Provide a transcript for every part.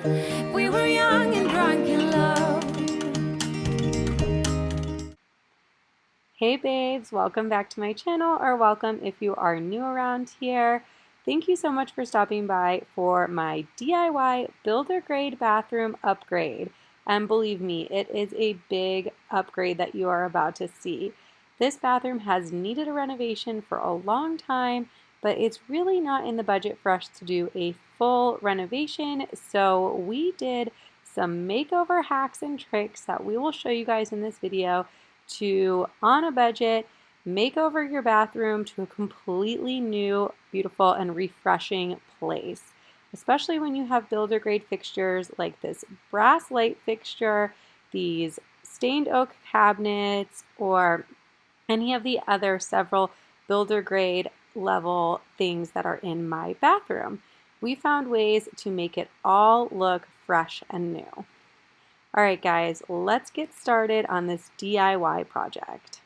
We were young and drunk in love. Hey babes, welcome back to my channel, or welcome if you are new around here. Thank you so much for stopping by for my DIY builder grade bathroom upgrade. And believe me, it is a big upgrade that you are about to see. This bathroom has needed a renovation for a long time, but it's really not in the budget for us to do a full renovation. So we did some makeover hacks and tricks that we will show you guys in this video to, on a budget, make over your bathroom to a completely new, beautiful, and refreshing place. Especially when you have builder grade fixtures like this brass light fixture, these stained oak cabinets, or any of the other several builder grade level things that are in my bathroom. We found ways to make it all look fresh and new. All right, guys, let's get started on this DIY project.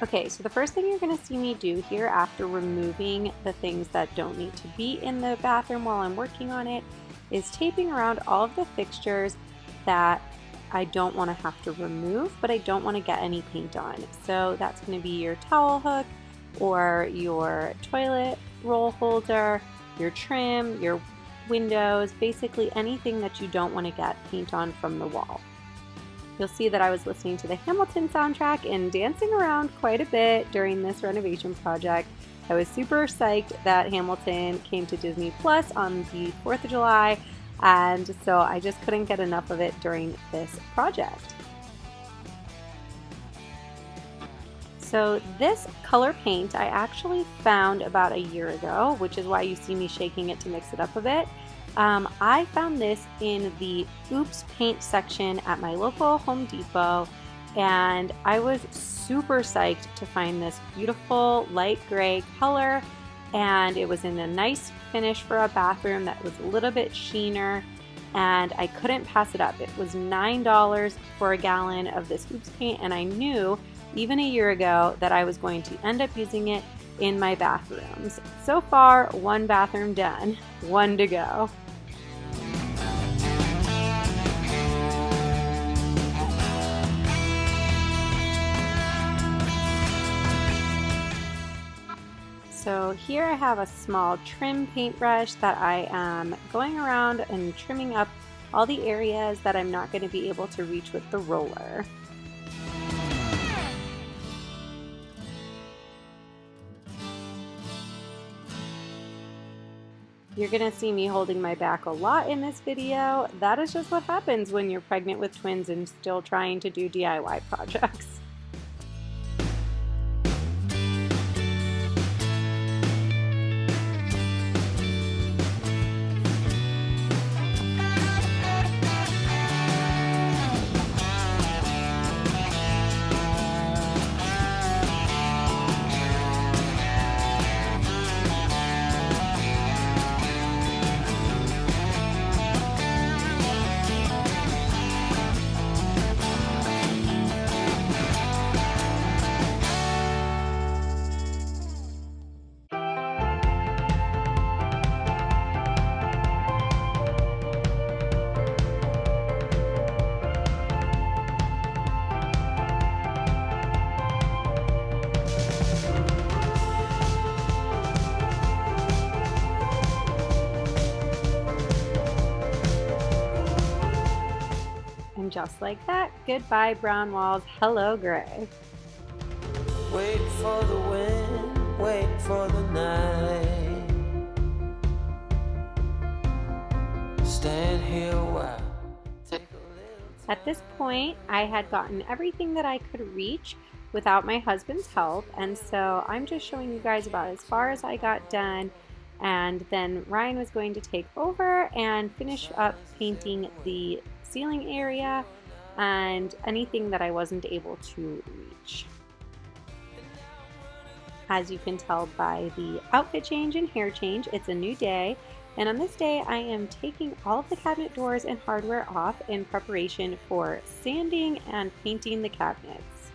Okay, so the first thing you're going to see me do here after removing the things that don't need to be in the bathroom while I'm working on it is taping around all of the fixtures that I don't want to have to remove, but I don't want to get any paint on. So that's going to be your towel hook or your toilet roll holder, your trim, your windows, basically anything that you don't want to get paint on from the wall. You'll see that I was listening to the Hamilton soundtrack and dancing around quite a bit during this renovation project. I was super psyched that Hamilton came to Disney Plus on the 4th of July, and so I just couldn't get enough of it during this project. So this color paint I actually found about a year ago, which is why you see me shaking it to mix it up a bit. I found this in the Oops paint section at my local Home Depot, and I was super psyched to find this beautiful light gray color, and it was in a nice finish for a bathroom that was a little bit sheener, and I couldn't pass it up. It was $9 for a gallon of this Oops paint, and I knew even a year ago that I was going to end up using it in my bathrooms. So far, one bathroom done, one to go. So here I have a small trim paintbrush that I am going around and trimming up all the areas that I'm not going to be able to reach with the roller. You're going to see me holding my back a lot in this video. That is just what happens when you're pregnant with twins and still trying to do DIY projects. And just like that, goodbye brown walls, hello gray. Wait for the wind, wait for the night. Stand here a while. At this point, I had gotten everything that I could reach without my husband's help, and so I'm just showing you guys about as far as I got done, and then Ryan was going to take over and finish up painting the ceiling area and anything that I wasn't able to reach. As you can tell by the outfit change and hair change, it's a new day, and on this day I am taking all of the cabinet doors and hardware off in preparation for sanding and painting the cabinets.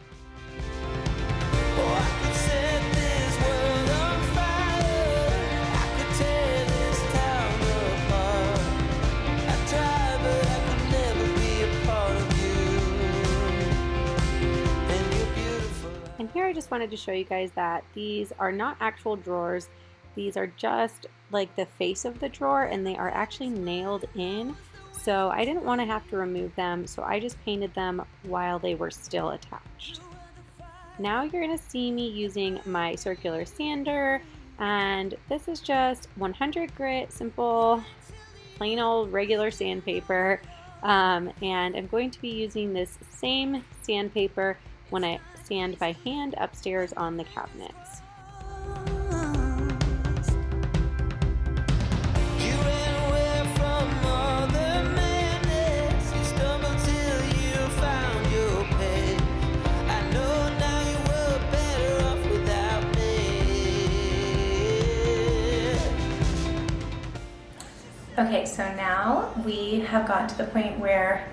Oh, I could set this world on fire. I could tear this town apart. I tried, but I could never be a part of you. And you're beautiful. And here I just wanted to show you guys that these are not actual drawers. These are just like the face of the drawer, and they are actually nailed in. So I didn't want to have to remove them, so I just painted them while they were still attached. Now you're going to see me using my circular sander, and this is just 100 grit, simple, plain old regular sandpaper. And I'm going to be using this same sandpaper when I sand by hand upstairs on the cabinets. You ran away from all the madness. You stumbled till you found your pace. I know now you were better off without me. Okay, so now we have gotten to the point where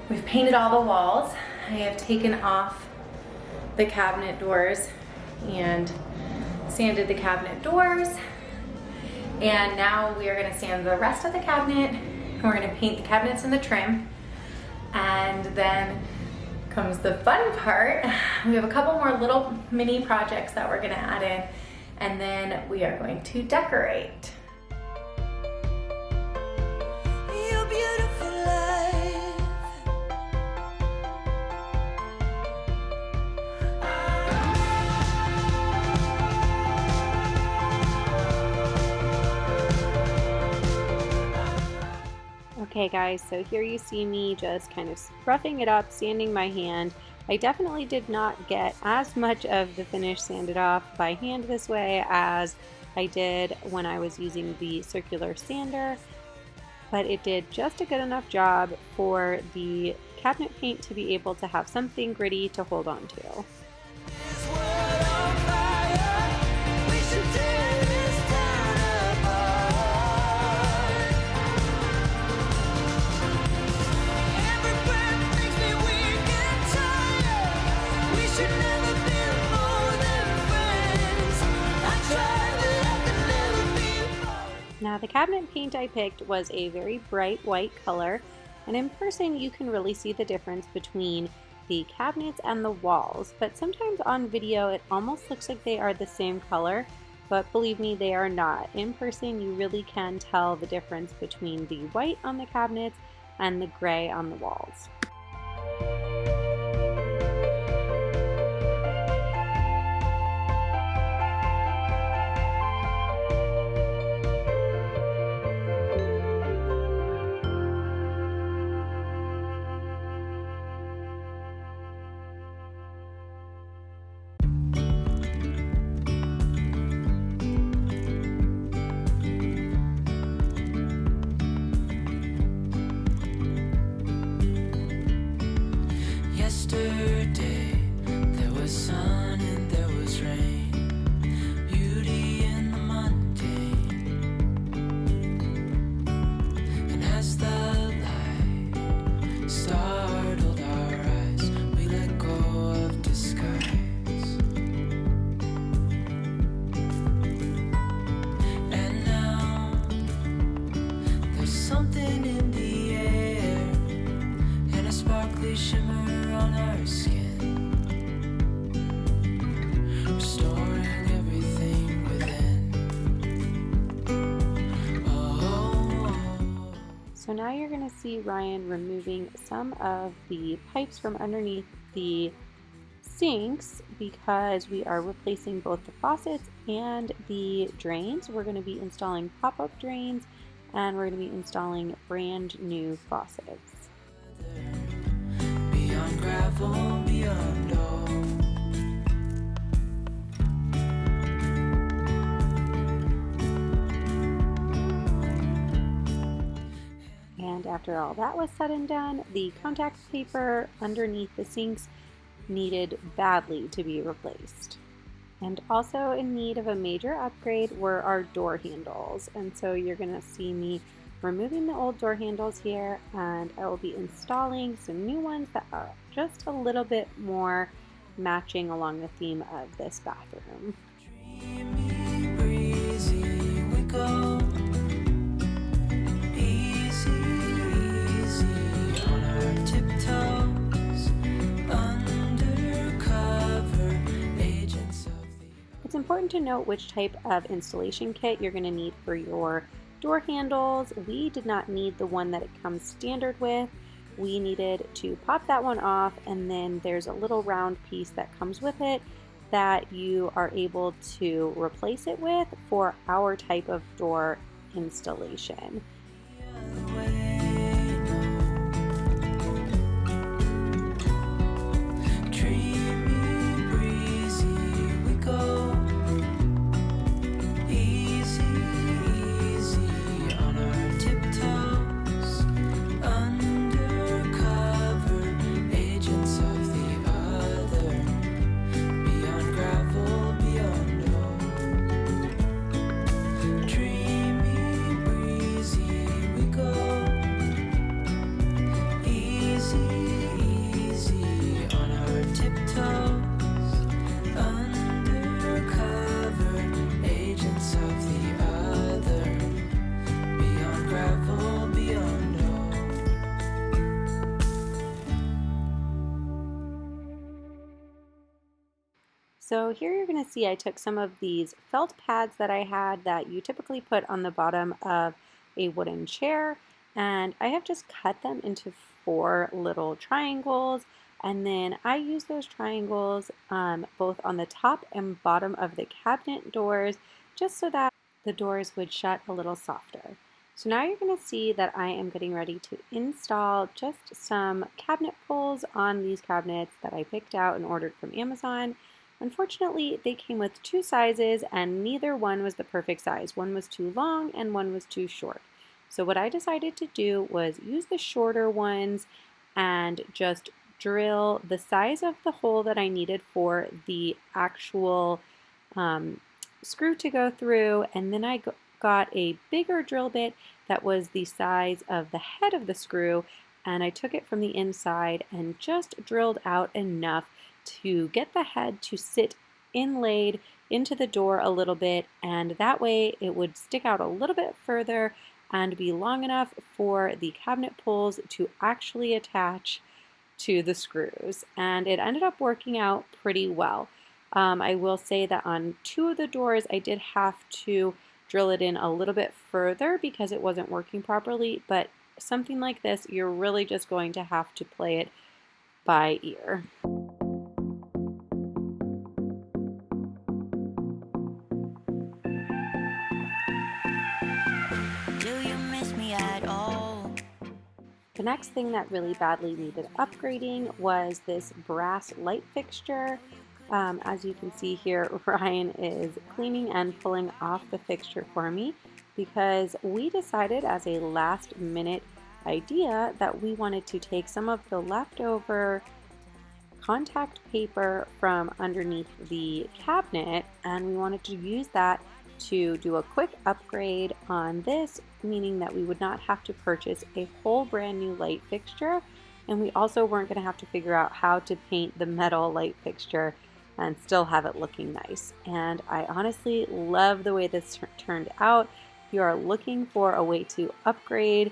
we've painted all the walls. I have taken off the cabinet doors and sanded the cabinet doors. And now we are gonna sand the rest of the cabinet, and we're gonna paint the cabinets and the trim. And then comes the fun part. We have a couple more little mini projects that we're gonna add in, and then we are going to decorate. Your beautiful life. Okay guys, so here you see me just kind of roughing it up, sanding my hand. I definitely did not get as much of the finish sanded off by hand this way as I did when I was using the circular sander, but it did just a good enough job for the cabinet paint to be able to have something gritty to hold on to. This world on fire. We should tear this town apart. Every breath makes me weak and tired. We should never be more than friends. I tried, but I could never be apart. Now the cabinet paint I picked was a very bright white color, and in person you can really see the difference between the cabinets and the walls, but sometimes on video it almost looks like they are the same color, but believe me, they are not. In person you really can tell the difference between the white on the cabinets and the gray on the walls. Yesterday, there was sun and there was rain, beauty in the mundane. And as the light startled our eyes, we let go of disguise. And now, there's something in the air, and a sparkly shimmer on our skin, restoring everything within. Oh. So now you're going to see Ryan removing some of the pipes from underneath the sinks because we are replacing both the faucets and the drains. We're going to be installing pop-up drains, and we're going to be installing brand new faucets. Beyond gravel, beyond all. And after all that was said and done, the contact paper underneath the sinks needed badly to be replaced. And also in need of a major upgrade were our door handles. And so you're going to see me removing the old door handles here, and I will be installing some new ones that are just a little bit more matching along the theme of this bathroom. Dreamy, breezy, we go. Easy, easy on our tiptoes. Undercover agents of the. It's important to note which type of installation kit you're going to need for your door handles. We did not need the one that it comes standard with. We needed to pop that one off, and then there's a little round piece that comes with it that you are able to replace it with for our type of door installation. Dreamy, breezy, we go. Easy, easy on our tiptoes. Undercover agents of the other. Beyond gravel, beyond hope. Dreamy, breezy, we go. Easy, easy on our tiptoes. Undercover agents of the other. Beyond gravel, beyond hope. So here you're going to see I took some of these felt pads that I had that you typically put on the bottom of a wooden chair, and I have just cut them into 4 little triangles, and then I use those triangles both on the top and bottom of the cabinet doors just so that the doors would shut a little softer. So now you're going to see that I am getting ready to install just some cabinet pulls on these cabinets that I picked out and ordered from Amazon. Unfortunately, they came with 2 sizes and neither one was the perfect size. One was too long and one was too short. So what I decided to do was use the shorter ones and just drill the size of the hole that I needed for the actual screw to go through, and then I got a bigger drill bit that was the size of the head of the screw, and I took it from the inside and just drilled out enough to get the head to sit inlaid into the door a little bit, and that way it would stick out a little bit further and be long enough for the cabinet pulls to actually attach to the screws. And it ended up working out pretty well. I will say that on 2 of the doors I did have to drill it in a little bit further because it wasn't working properly, but something like this you're really just going to have to play it by ear. Do you miss me at all? The next thing that really badly needed upgrading was this brass light fixture. As you can see here, Ryan is cleaning and pulling off the fixture for me because we decided as a last minute idea that we wanted to take some of the leftover contact paper from underneath the cabinet and we wanted to use that to do a quick upgrade on this, meaning that we would not have to purchase a whole brand new light fixture, and we also weren't going to have to figure out how to paint the metal light fixture and still have it looking nice. And I honestly love the way this turned out. If you are looking for a way to upgrade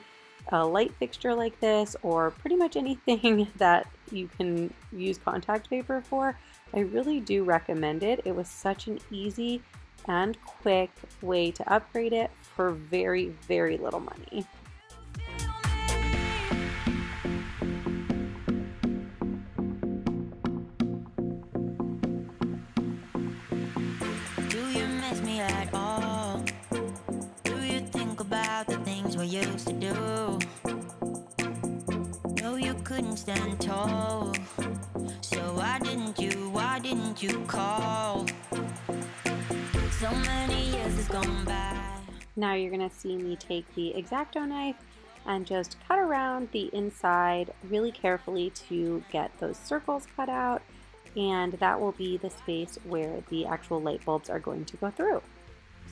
a light fixture like this, or pretty much anything that you can use contact paper for, I really do recommend it. It was such an easy and quick way to upgrade it for very, very little money. Do you miss me at all? Do you think about the things we used to do? No, you couldn't stand tall. So why didn't you call? So many years has gone by. Now you're going to see me take the X-Acto knife and just cut around the inside really carefully to get those circles cut out, and that will be the space where the actual light bulbs are going to go through.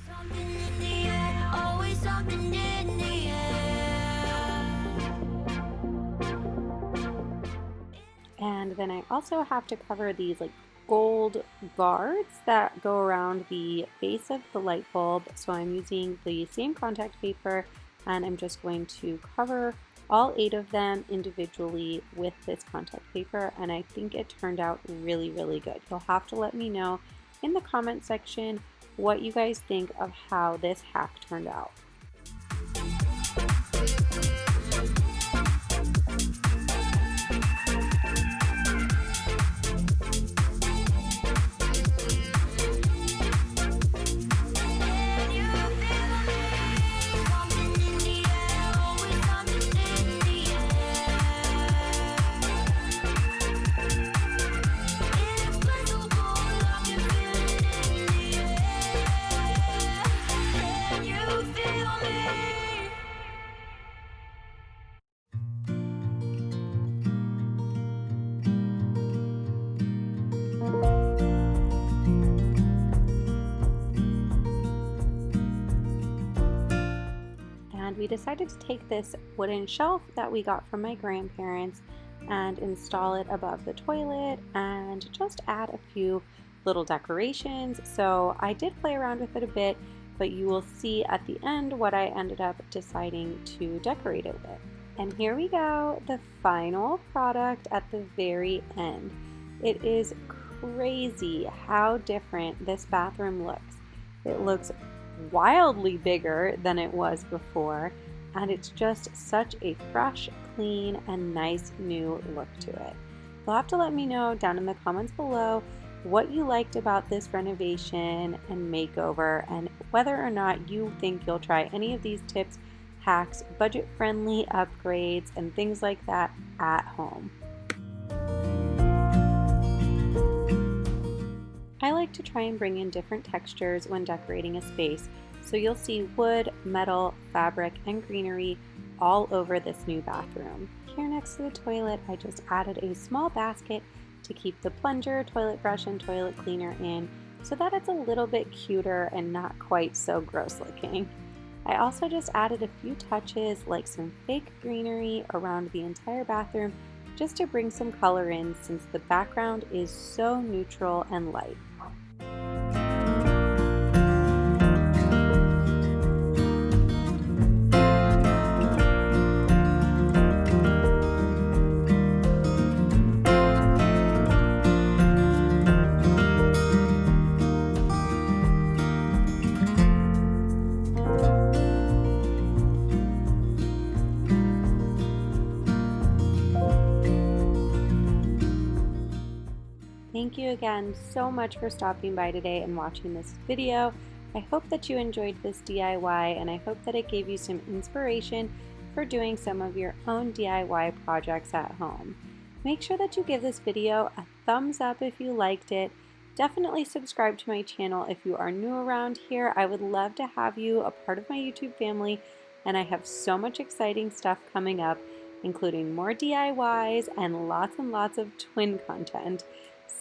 Something in the air, always something in the air. And then I also have to cover these like gold guards that go around the base of the light bulb. So I'm using the same contact paper, and I'm just going to cover all 8 of them individually with this contact paper, and I think it turned out really, really good. You'll have to let me know in the comment section what you guys think of how this hack turned out. And we decided to take this wooden shelf that we got from my grandparents and install it above the toilet and just add a few little decorations. So I did play around with it a bit, but you will see at the end what I ended up deciding to decorate it with. And here we go, the final product at the very end. It is crazy how different this bathroom looks. It looks wildly bigger than it was before, and it's just such a fresh, clean, and nice new look to it. You'll have to let me know down in the comments below what you liked about this renovation and makeover, and whether or not you think you'll try any of these tips, hacks, budget-friendly upgrades, and things like that at home. I like to try and bring in different textures when decorating a space, so you'll see wood, metal, fabric, and greenery all over this new bathroom. Here next to the toilet, I just added a small basket to keep the plunger, toilet brush, and toilet cleaner in so that it's a little bit cuter and not quite so gross looking. I also just added a few touches like some fake greenery around the entire bathroom just to bring some color in since the background is so neutral and light. Thank you again so much for stopping by today and watching this video. I hope that you enjoyed this DIY, and I hope that it gave you some inspiration for doing some of your own DIY projects at home. Make sure that you give this video a thumbs up if you liked it. Definitely subscribe to my channel if you are new around here. I would love to have you a part of my YouTube family, and I have so much exciting stuff coming up, including more DIYs and lots of twin content.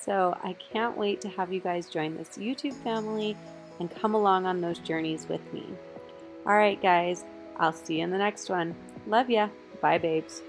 So I can't wait to have you guys join this YouTube family and come along on those journeys with me. All right, guys, I'll see you in the next one. Love ya. Bye, babes.